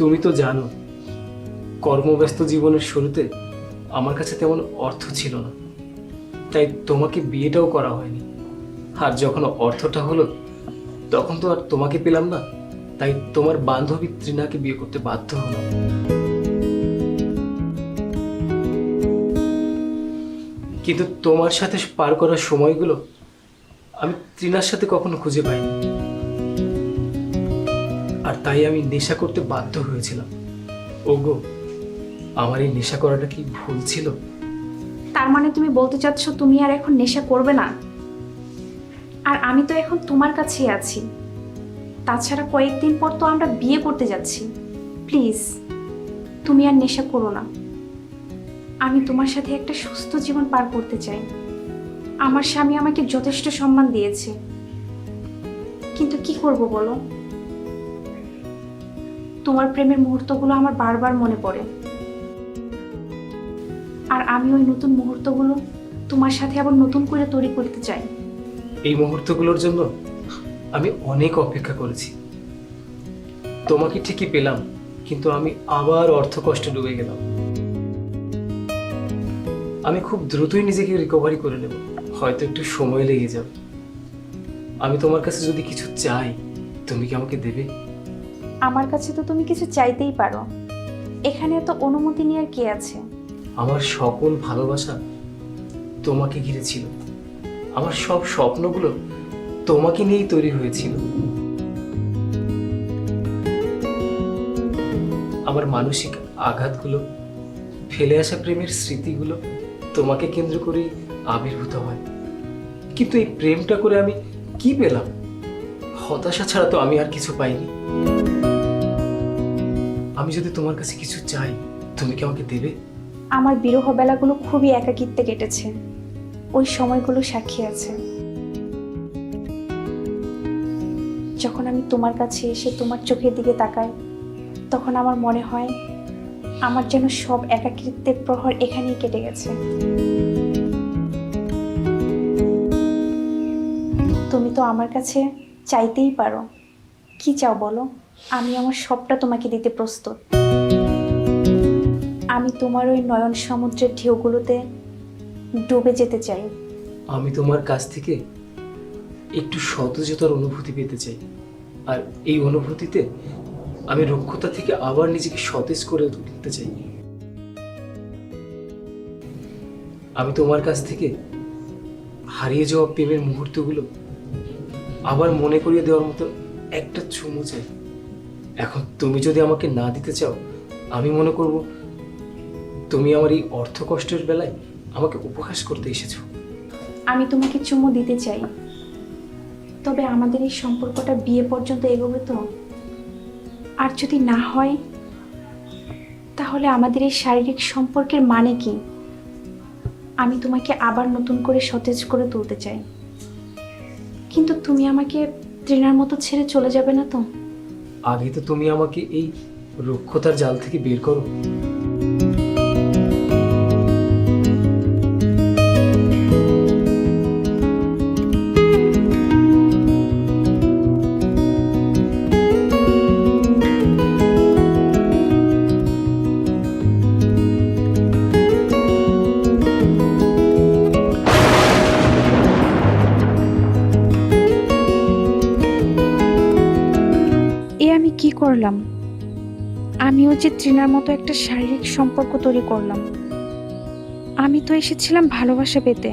তুমি তো জানো কর্মব্যস্ত জীবনের শুরুতে আমার কাছে তেমন অর্থ ছিল না, তাই তোমাকে বিয়েটাও করা হয়নি। আর যখন অর্থটা হলো তখন তো আর তোমাকে পেলাম না, তাই তোমার বান্ধবী তৃণাকে বিয়ে করতে বাধ্য হলাম। কিন্তু তোমার সাথে পার করার সময়গুলো আমি তৃণার সাথে কখনো খুঁজে পাইনি, আর তাই আমি নেশা করতে বাধ্য হয়েছিলাম। ওগো, আমার এই নেশা করাটা কি ভুল ছিল? তার মানে তুমি বলতে চাচ্ছ তুমি আর এখন নেশা করবে না? আর আমি তো এখন তোমার কাছেই আছি। তাছাড়া কয়েকদিন পর তো আমরা বিয়ে করতে যাচ্ছি। প্লিজ তুমি আর নেশা করো না। আমি তোমার সাথে একটা সুস্থ জীবন পার করতে চাই। আমার স্বামী আমাকে যথেষ্ট সম্মান দিয়েছে, কিন্তু কি করব বলো? তোমার প্রেমের মুহূর্তগুলো আমার বারবার মনে পড়ে, আর আমি ওই নতুন মুহূর্তগুলো তোমার সাথে আবার নতুন করে তৈরি করতে চাই। এই মুহূর্তগুলোর জন্য আমি অনেক অপেক্ষা করেছি। তোমাকে ঠিকই পেলাম, কিন্তু আমি আবার অর্থ কষ্টে ডুবে গেলাম। আমি খুব দ্রুতই নিজেকে রিকভারি করে নেব, হয়তো একটু সময় লেগে যাবে। আমি তোমার কাছে যদি কিছু চাই, তুমি কি আমাকে দেবে? আমার কাছে তো তুমি কিছু চাইতেই পারো। এখানে তো অনুমতি নেওয়ার কে আছে? আমার সকল ভালোবাসা তোমাকে ঘিরে ছিল। আমার সব স্বপ্নগুলো তোমাকে নিয়েই তৈরি হয়েছিল। আমার মানসিক আঘাতগুলো, ফেলে আসা প্রেমের স্মৃতিগুলো তোমাকে কেন্দ্র করেই আবির্ভূত হয়। কিন্তু এই প্রেমটা করে আমি কি পেলাম? হতাশা ছাড়া তো আমি আর কিছু পাইনি। আমি যদি তোমার কাছে কিছু চাই, তুমি কি আমাকে দেবে? আমার বিরহ বেলাগুলো খুবই একাকিত্বে কেটেছে। ওই সময়গুলো সাক্ষী আছে। যখন আমি তোমার কাছে এসে তোমার চোখের দিকে তাকাই, তখন আমার মনে হয় আমার যেন সব একাকিত্বের প্রহর এখানেই কেটে গেছে। তুমি তো আমার কাছে চাইতেই পারো। কি চাও বলো? আমি আমার সবটা তোমাকে দিতে প্রস্তুত। আমি তোমার ওই নয়ন সমুদ্রের ঢেউগুলোতে ডুবে যেতে চাই। আমি তোমার কাছ থেকে একটু সতেজতার অনুভূতি পেতে চাই, আর এই অনুভূতিতে আমি রুক্ষতা থেকে আবার নিজেকে সতেজ করে তুলতে চাই। আমি তোমার কাছ থেকে হারিয়ে যাওয়া প্রেমের মুহূর্তগুলো আবার মনে করিয়ে দেওয়ার মতো একটা চুমু চাই। এখন তুমি যদি আমাকে না দিতে চাও, আমি মনে করব তুমি আমার এই অর্থ কষ্টের বেলায় আমাকে উপহাস করতে এসেছো। আমি তোমাকে চুমু দিতে চাই, তবে আমাদের এই সম্পর্কটা বিয়ে পর্যন্ত এগোবে তো? আর যদি না হয়, তাহলে আমাদের এই শারীরিক সম্পর্কের মানে কি? আমি তোমাকে আবার নতুন করে সতেজ করে তুলতে চাই, কিন্তু তুমি আমাকে তৃণার মতো ছেড়ে চলে যাবে না তো? আগে তো তুমি আমাকে এই রুক্ষতার জাল থেকে বের করো। আমি কি করলাম? আমিও যে তৃণার মতো একটা শারীরিক সম্পর্ক তৈরি করলাম। আমি তো এসেছিলাম ভালোবাসা পেতে,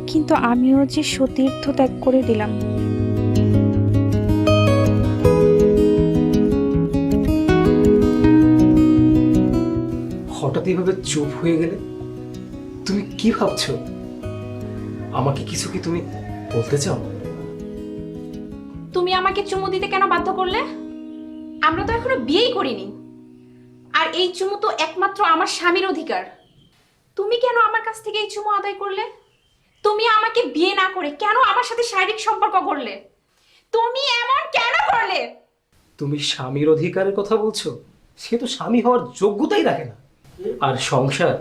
কিন্তু আমিও যে সতীর্থ ত্যাগ করে দিলাম। হঠাৎ এভাবে চুপ হয়ে গেলে, তুমি কি ভাবছো? আমাকে কিছু কি তুমি বলতে চাও? তুমি আমাকে চুমু দিতে কেন বাধ্য করলে? আমরা তো এখনো বিয়েই করিনি, আর এই চুমু তো একমাত্র আমার স্বামীর অধিকার। তুমি কেন আমার কাছ থেকে এই চুমু আদায় করলে? তুমি আমাকে বিয়ে না করে কেন আমার সাথে শারীরিক সম্পর্ক করলে? তুমি এমন কেন করলে? তুমি স্বামীর অধিকারের কথা বলছো? সে তো স্বামী হওয়ার যোগ্যতাই রাখে না। আর সংসার,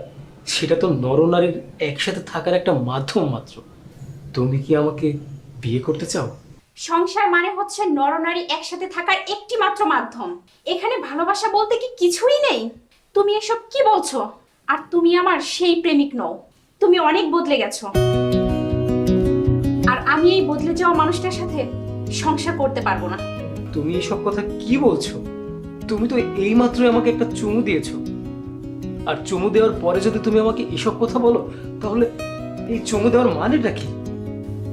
সেটা তো নরনারীর একসাথে থাকার একটা মাধ্যম মাত্র। তুমি কি আমাকে বিয়ে করতে চাও? সংসার মানে হচ্ছে নরনারী একসাথে থাকার একটি মাত্র মাধ্যম। এখানে ভালোবাসা বলতে কি কিছুই নেই? তুমি এসব কি বলছো? আর তুমি আমার সেই প্রেমিক নও। তুমি অনেক বদলে গেছো। আর আমি এই বদলে যাওয়া মানুষটার সাথে সংসার করতে পারবো না। তুমি এসব কথা কি বলছো? তুমি তো এইমাত্রই আমাকে একটা চুমু দিয়েছো। আর চুমু দেওয়ার পরে যদি তুমি আমাকে এসব কথা বলো, তাহলে এই চুমু দেওয়ার মানেটা কি?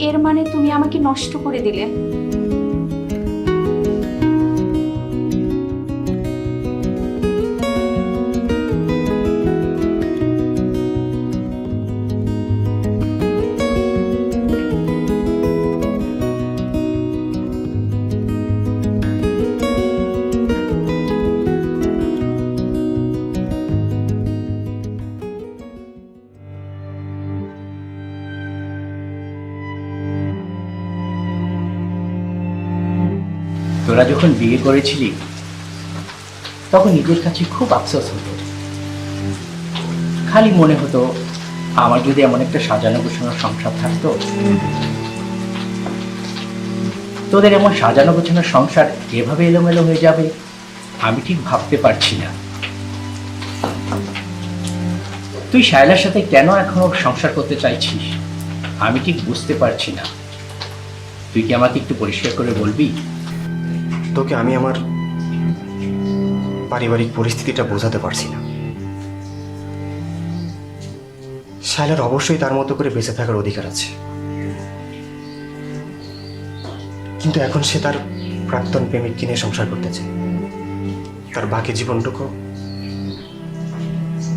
এর মানে তুমি আমাকে নষ্ট করে দিলে। তোরা যখন বিয়ে করেছিলি তখন নিজের কাছে খুব আফসোস হতো। খালি মনে হতো আমার যদি এমন একটা সাজানো গোছানো সংসার থাকতো। তোদের এমন সাজানো গোছানো সংসার এভাবে এলোমেলো হয়ে যাবে আমি ঠিক ভাবতে পারছি না। তুই শায়লার সাথে কেন এখনো সংসার করতে চাইছিস আমি ঠিক বুঝতে পারছি না। তুই কি আমাকে একটু পরিষ্কার করে বলবি? তোকে আমি আমার পারিবারিক পরিস্থিতিটা বোঝাতে পারছি না। শায়লার অবশ্যই তার মতো করে বেঁচে থাকার অধিকার আছে, কিন্তু এখন সে তার প্রাক্তন প্রেমিককে নিয়ে সংসার করতে চায়। তার বাকি জীবনটুকু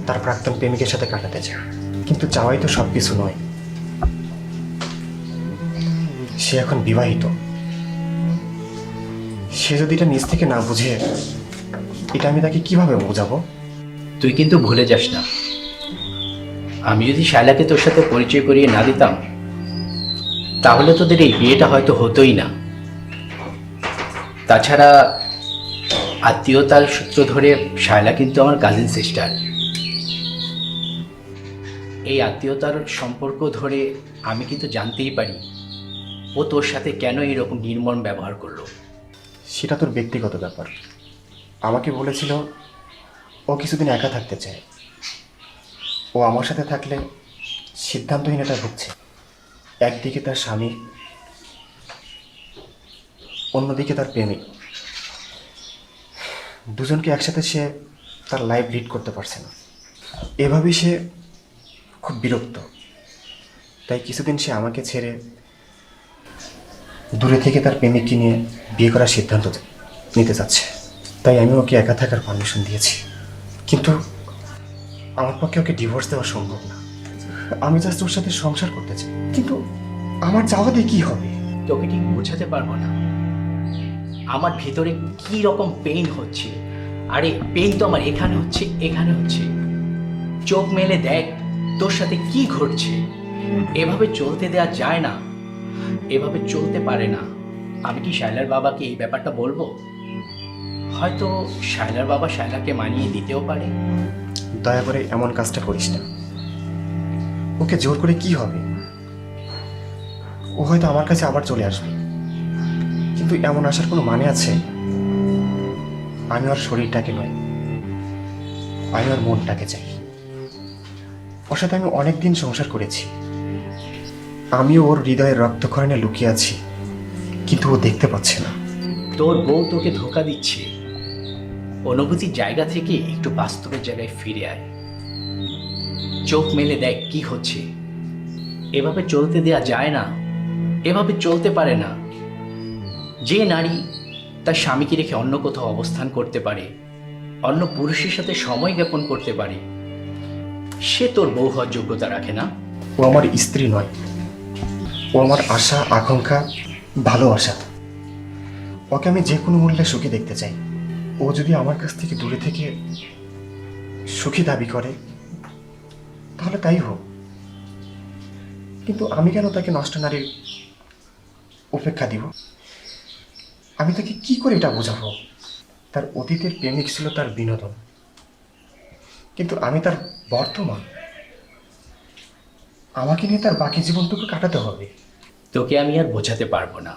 তার প্রাক্তন প্রেমিকের সাথে কাটাতে চায়। কিন্তু চাওয়াই তো সবকিছু নয়। সে এখন বিবাহিত। সে যদি এটা নিজ থেকে না বুঝে, এটা আমি তাকে কিভাবে বোঝাবো? তুই কিন্তু ভুলে যাস না, আমি যদি শায়লাকে তোর সাথে পরিচয় করিয়ে না দিতাম তাহলে তোদের এই বিয়েটা হয়তো হতোই না। তাছাড়া আত্মীয়তার সূত্র ধরে শায়লা কিন্তু আমার কাজিন সিস্টার। এই আত্মীয়তার সম্পর্ক ধরে আমি কিন্তু জানতেই পারি ও তোর সাথে কেন এরকম নির্মম ব্যবহার করলো। সেটা তোর ব্যক্তিগত ব্যাপার। আমাকে বলেছিল ও কিছুদিন একা থাকতে চায়। ও আমার সাথে থাকলে সিদ্ধান্তহীনতা ভুগছে। একদিকে তার স্বামী, অন্যদিকে তার প্রেমিক। দুজনকে একসাথে সে তার লাইফ লিড করতে পারছে না। এভাবেই সে খুব বিরক্ত। তাই কিছুদিন সে আমাকে ছেড়ে দূরে থেকে তার প্রেমিককে নিয়ে বিয়ে করার সিদ্ধান্ত নিতে চাচ্ছে। তাই আমি ওকে একা থাকার পারমিশন দিয়েছি। কিন্তু আমার পক্ষে ওকে ডিভোর্স দেওয়া সম্ভব না। আমি জাস্ট ওর সাথে সংসার করতে চাই। কিন্তু আমার চাওয়া দিয়ে কী হবে? তোকে ঠিক বোঝাতে পারবো না আমার ভেতরে কি রকম পেইন হচ্ছে। আরে পেইন তো আমার এখানে হচ্ছে, এখানে হচ্ছে। চোখ মেলে দেখ তোর সাথে কি ঘটছে। এভাবে চলতে দেওয়া যায় না, এভাবে চলতে পারে না। আমি কি শায়লার বাবাকে এই ব্যাপারটা বলবো? হয়তো শায়লার বাবা শায়লাকে মানিয়ে দিতেও পারে। দয়া করে এমন কাজটা করিস না। ওকে জোর করে কি হবে? ও হয়তো আমার কাছে আবার চলে আসবে, কিন্তু এমন আসার কোনো মানে আছে? আমি ওর শরীরটাকে নয়, আমি ওর মনটাকে চাই। ওর সাথে আমি অনেক দিন সংসার করেছি। আমিও ওর হৃদয়ের রক্তক্ষরণে লুকিয়ে আছি, কিন্তু ও দেখতে পাচ্ছে না। তোর বউ তোকে ধোকা দিচ্ছে। অনুভূতির জায়গা থেকে একটু বাস্তবের জায়গায় ফিরে আয়। চোখ মেলে দেখ কি হচ্ছে। এভাবে চলতে দেয়া যায় না, এভাবে চলতে পারে না। যে নারী তার স্বামীকে রেখে অন্য কোথাও অবস্থান করতে পারে, অন্য পুরুষের সাথে সময় জ্ঞাপন করতে পারে, সে তোর বউ হওয়ার যোগ্যতা রাখে না। ও আমার স্ত্রী নয়, ও আমার আশা, আকাঙ্ক্ষা, ভালোবাসা। ওকে আমি যে কোনো মূল্যে সুখী দেখতে চাই। ও যদি আমার কাছ থেকে দূরে থেকে সুখী দাবি করে তাহলে তাই হোক। কিন্তু আমি কেন তাকে নষ্ট নারীর উপেক্ষা দিব? আমি তাকে কি করে এটা বোঝাবো? তার অতীতের প্রেমিক ছিল তার বিনোদন, কিন্তু আমি তার বর্তমান। আমাকে নিয়ে তার বাকি জীবনটুকু কাটাতে হবে। তোকে আমি আর বোঝাতে পারবো না।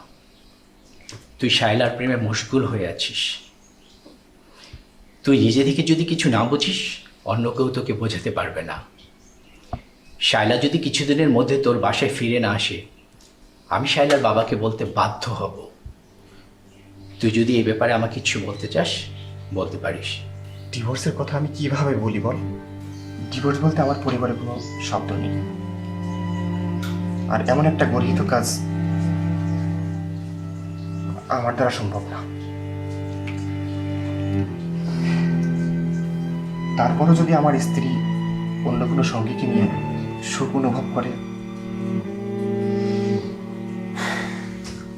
তুই শায়লার প্রেমে মশগুল হয়ে আছিস। তুই নিজে থেকে যদি কিছু না বুঝিস, অন্য কেউ তোকে বোঝাতে পারবে না। শায়লা যদি কিছুদিনের মধ্যে তোর বাসায় ফিরে না আসে, আমি শায়লার বাবাকে বলতে বাধ্য হব। তুই যদি এই ব্যাপারে আমাকে কিছু বলতে চাস, বলতে পারিস। ডিভোর্সের কথা আমি কিভাবে বলি বল? ডিভোর্স বলতে আমার পরিবারে কোনো শব্দ নেই, আর এমন একটা গর্হিত কাজ আমার দ্বারা সম্ভব না। তারপরও যদি আমার স্ত্রী অন্য কোনো সঙ্গীকে নিয়ে সুখ অনুভব করে,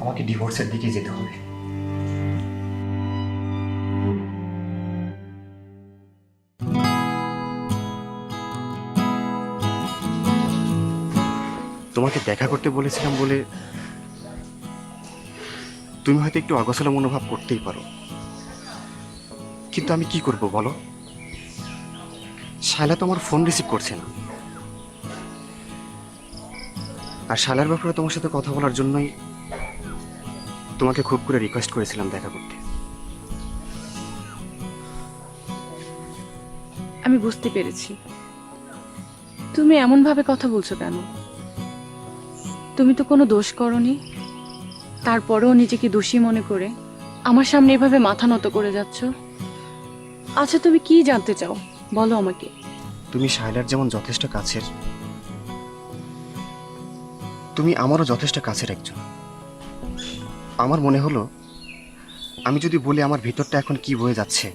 আমাকে ডিভোর্সের দিকে যেতে হবে। তোমাকে দেখা করতে বলেছিলাম বলে তুমি হয়তো একটু অগোছালো মনোভাব করতেই পারো, কিন্তু আমি কি করব বলো? শায়লা তো আমার ফোন রিসিভ করছে না, আর শায়লার ব্যাপারে তোমার সাথে কথা বলার জন্যই তোমাকে খুব করে রিকোয়েস্ট করেছিলাম দেখা করতে। আমি বুঝতে পেরেছি তুমি এমনভাবে কথা বলছো কেন। তুমি তো কোনো দোষ করনি, তারপরেও নিজেকে দোষী মনে করে আমার সামনে এভাবে মাথা নত করে যাচ্ছ। আচ্ছা তুমি কি জানতে চাও বলো আমাকে। তুমি শায়লার যেমন যথেষ্ট কাছের, তুমি আমারও যথেষ্ট কাছের একজন। আমার মনে হলো আমি যদি বলি আমার ভিতরটা এখন কি বয়ে যাচ্ছে,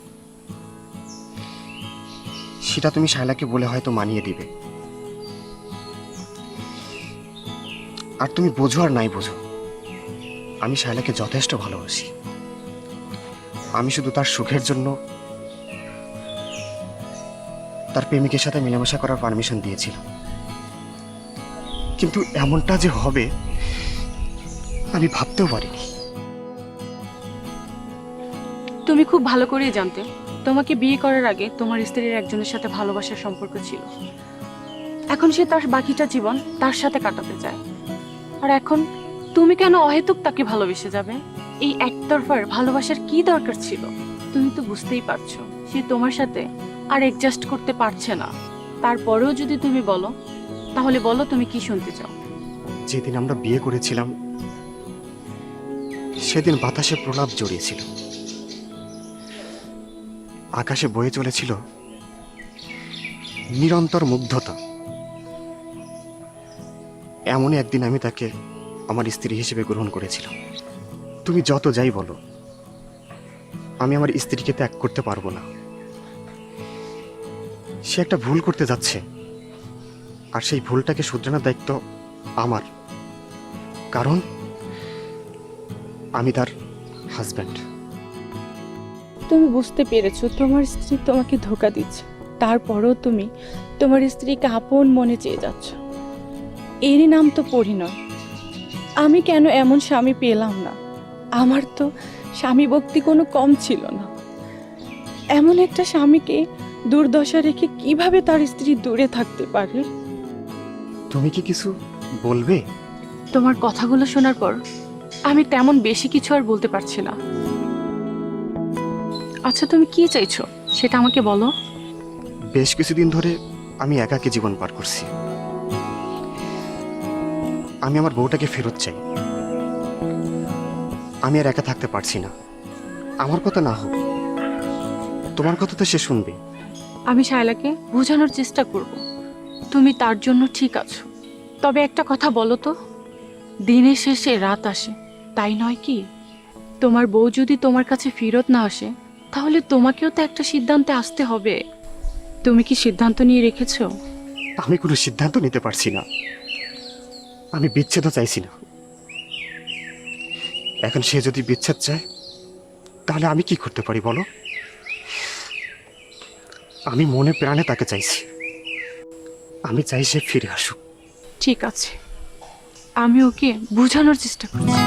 সেটা তুমি শায়লাকে বলে হয়তো মানিয়ে দিবে। আর তুমি বোঝো আর নাই বোঝো, আমি শায়লাকে যথেষ্ট ভালোবাসি। আমি শুধু তার সুখের জন্য তার প্রেমিকের সাথে মেলামেশা করার পারমিশন দিয়েছিলাম, কিন্তু এমনটা যে হবে আমি ভাবতেও পারিনি। তুমি খুব ভালো করেই জানতে তোমাকে বিয়ে করার আগে তোমার স্ত্রীর একজনের সাথে ভালোবাসার সম্পর্ক ছিল। এখন সে তার বাকিটা জীবন তার সাথে কাটাতে চায়, আর এখন তুমি কেন অহেতুক তাকে ভালোবেসে যাবে? এই একতরফার ভালোবাসার কি দরকার ছিল? তুমি তো বুঝতেই পারছো সে তোমার সাথে আর অ্যাডজাস্ট করতে পারছে না। তারপরেও যদি তুমি বলো, তাহলে বলো তুমি কি শুনতে চাও। যেদিন আমরা বিয়ে করেছিলাম সেদিন বাতাসে প্রলাপ জড়িয়েছিল, আকাশে বয়ে চলেছিল নিরন্তর মুগ্ধতা। এমনই একদিন আমি তাকে আমার স্ত্রী হিসেবে গ্রহণ করেছিলাম। তুমি যত যাই বলো, আমি আমার স্ত্রীকে ত্যাগ করতে পারবো না। সে একটা ভুল করতে যাচ্ছে, আর সেই ভুলটাকে শুধরানোর দায়িত্ব আমার, কারণ আমি তার হাজব্যান্ড। তুমি বুঝতে পেরেছো তোমার স্ত্রী তোমাকে ধোঁকা দিচ্ছে, তারপরেও তুমি তোমার স্ত্রীকে আপন মনে চেয়ে যাচ্ছ। এরই নাম তো পরিণয়। আমি কেন এমন স্বামী পেলাম না? আমার তো স্বামী ভক্তি কোনো কম ছিল না। এমন একটা স্বামীকে দুর্দশা রেখে কিভাবে তার স্ত্রী দূরে থাকতে পারে? তুমি কি কিছু বলবে? তোমার কথাগুলো শোনার পর আমি তেমন বেশি কিছু আর বলতে পারছি না। আচ্ছা তুমি কি চাইছো সেটা আমাকে বলো। বেশ কিছুদিন ধরে আমি একাকী জীবন পার করছি। আমি আমার বউটাকে ফেরত চাই। আমি আর একা থাকতে পারছি না। আমার কথা না হোক, তোমার কথা তো সে শুনবে। আমি শায়লাকে বোঝানোর চেষ্টা করব তুমি তার জন্য ঠিক আছো। তবে একটা কথা বলো তো, দিনের শেষে রাত আসে, তাই নয় কি? তোমার বউ যদি তোমার কাছে ফেরত না আসে, তাহলে তোমাকেও তো একটা সিদ্ধান্তে আসতে হবে। তুমি কি সিদ্ধান্ত নিয়ে রেখেছো? আমি কোনো সিদ্ধান্ত নিতে পারছি না। আমি বিচ্ছেদও চাইছি না। এখন সে যদি বিচ্ছেদ চায়, তাহলে আমি কি করতে পারি বলো? আমি মনে প্রাণে তাকে চাইছি। আমি চাই সে ফিরে আসুক। ঠিক আছে, আমি ওকে বোঝানোর চেষ্টা করছি।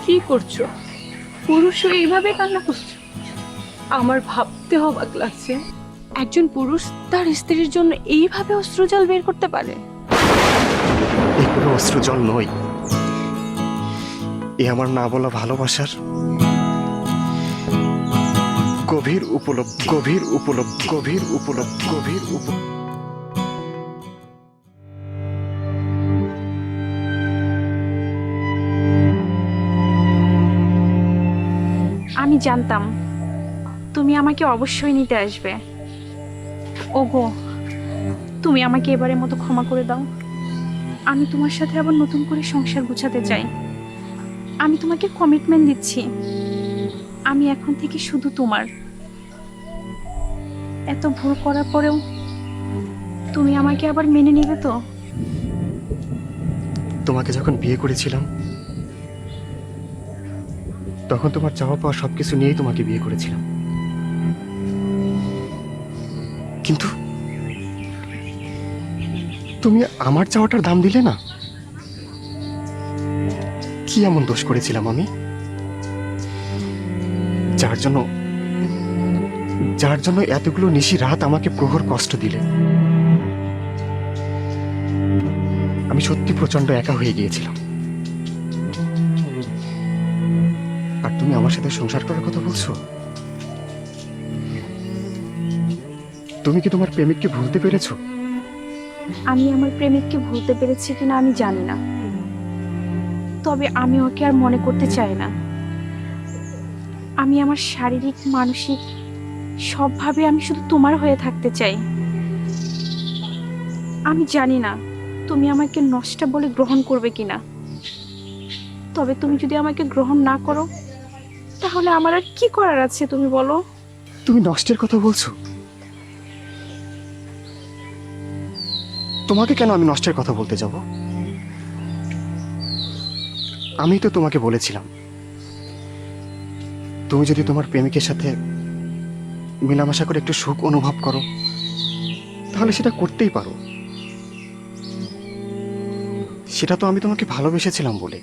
কি করছো? পুরুষ হয়ে এইভাবে কান্না করছো? আমার ভাবতে অবাক লাগছে, একজন পুরুষ তার স্ত্রীর জন্য এইভাবে অশ্রুজল বের করতে পারে। এগুলো অশ্রুজল নয়, এ আমার না বলা ভালোবাসার গভীর উপলব্ধি, গভীর উপলব্ধি, গভীর উপলব্ধি, গভীর উপলব্ধি। আমি জানতাম তুমি আমাকে অবশ্যই নিতে আসবে। ওগো, তুমি আমাকে এবারের মতো ক্ষমা করে দাও। আমি তোমার সাথে আবার নতুন করে সংসার গুছাতে চাই। আমি তোমাকে কমিটমেন্ট দিচ্ছি, আমি এখন থেকে শুধু তোমার। এত ভুল করার পরেও তুমি আমাকে আবার মেনে নিবে তো? তোমাকে যখন বিয়ে করেছিলাম তখন তোমার চাওয়া পাওয়া সবকিছু নিয়েই তোমাকে বিয়ে করেছিলাম, কিন্তু তুমি আমার চাওয়াটার দাম দিলে না। কি এমন দোষ করেছিলাম আমি, যার জন্য এতগুলো নিশি রাত আমাকে প্রহর কষ্ট দিলে? আমি সত্যি প্রচন্ড একা হয়ে গিয়েছিলাম। আর তুমি আমার সাথে সংসার করার কথা বলছো? তুমি কি তোমার প্রেমিককে ভুলতে পেরেছো? আমি আমার প্রেমিককে ভুলতে পেরেছি কিনা আমি জানি না, তবে আমি ওকে আর মনে করতে চাই না। আমি আমার শারীরিক মানসিক সবভাবে আমি শুধু তোমার হয়ে থাকতে চাই। আমি জানি না তুমি আমাকে নষ্ট বলে গ্রহণ করবে কিনা, তবে তুমি যদি আমাকে গ্রহণ না করো তাহলে আমার আর কি করার আছে তুমি বলো? তুমি নষ্টের কথা বলছো? তোমাকে কেন আমি নষ্টের কথা বলতে যাব? আমি তো তোমাকে বলেছিলাম তুমি যদি তোমার প্রেমিকের সাথে মেলামেশা করে একটু সুখ অনুভব করো তাহলে সেটা করতেই পারো। সেটা তো আমি তোমাকে ভালোবেসেছিলাম বলে।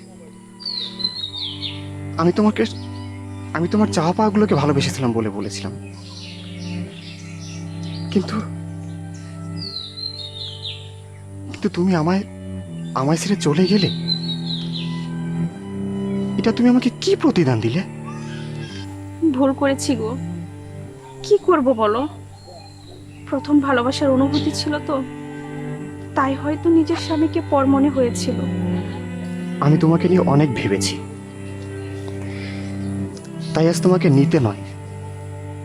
আমি তোমার চাওয়া পাওয়াগুলোকে ভালোবেসেছিলাম বলে বলেছিলাম, কিন্তু তুমি আমায় ছেড়ে চলে গেলে। এটা তুমি আমাকে কি প্রতিদান দিলে? ভুল করেছি গো, কি করব বলো? প্রথম ভালোবাসার অনুভূতি ছিল তো, তাই হয়তো নিজের স্বামীকে পর মনে হয়েছিল। আমি তোমাকে নিয়ে অনেক ভেবেছি, তাই আজ তোমাকে নিতে নয়,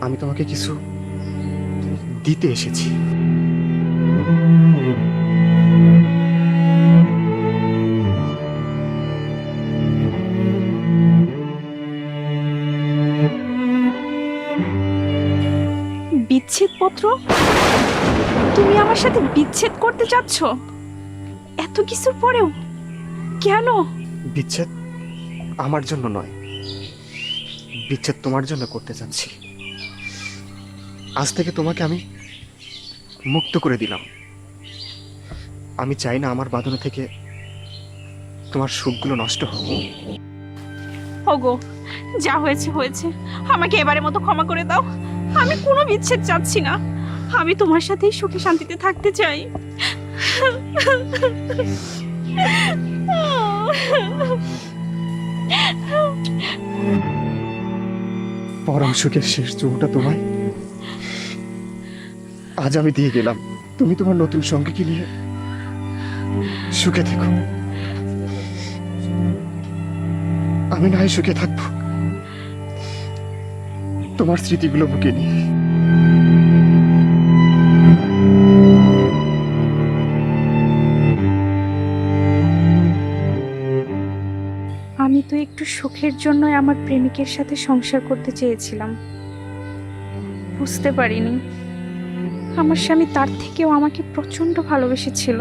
আমি তোমাকে কিছু দিতে এসেছি। বিচ্ছেদপত্র? তুমি আমার সাথে বিচ্ছেদ করতে চাচ্ছ এত কিছুর পরেও? কেন? বিচ্ছেদ আমার জন্য নয়, বিচ্ছেদ তোমার জন্য করতে চাচ্ছি। আজ থেকে তোমাকে আমি মুক্ত করে দিলাম। আমি চাই না আমার বাঁধনে থেকে তোমার সুখগুলো নষ্ট হোক। ওগো, যা হয়েছে হয়েছে, আমাকে এবারের মতো ক্ষমা করে দাও। আমি কোনো বিচ্ছেদ চাচ্ছি না, আমি তোমার সাথেই সুখে শান্তিতে থাকতে চাই। পরম সুখের শেষ চুমুটা তোমায় আজ আমি দিয়ে গেলাম। তুমি তোমার নতুন সঙ্গীকে নিয়ে সুখে থেকো, আমি না হয় সুখে থাকবো তোমার স্মৃতিগুলো বুকে নিয়ে। আমি তো একটু সুখের জন্যই আমার প্রেমিকের সাথে সংসার করতে চেয়েছিলাম, বুঝতে পারিনি আমার স্বামী তার থেকেও আমাকে প্রচন্ড ভালোবেসেছিল।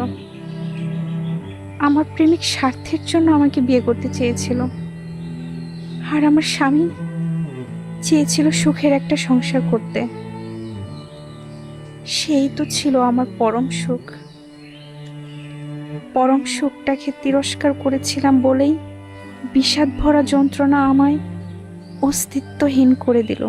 আমার প্রেমিক স্বার্থের জন্য আমাকে বিয়ে করতে চেয়েছিল, আর আমার স্বামী চেয়েছিল সুখের একটা সংসার করতে। সেই তো ছিল আমার পরম সুখ। পরম সুখটাকে তিরস্কার করেছিলাম বলেই বিষাদ ভরা যন্ত্রণা আমায় অস্তিত্বহীন করে দিল।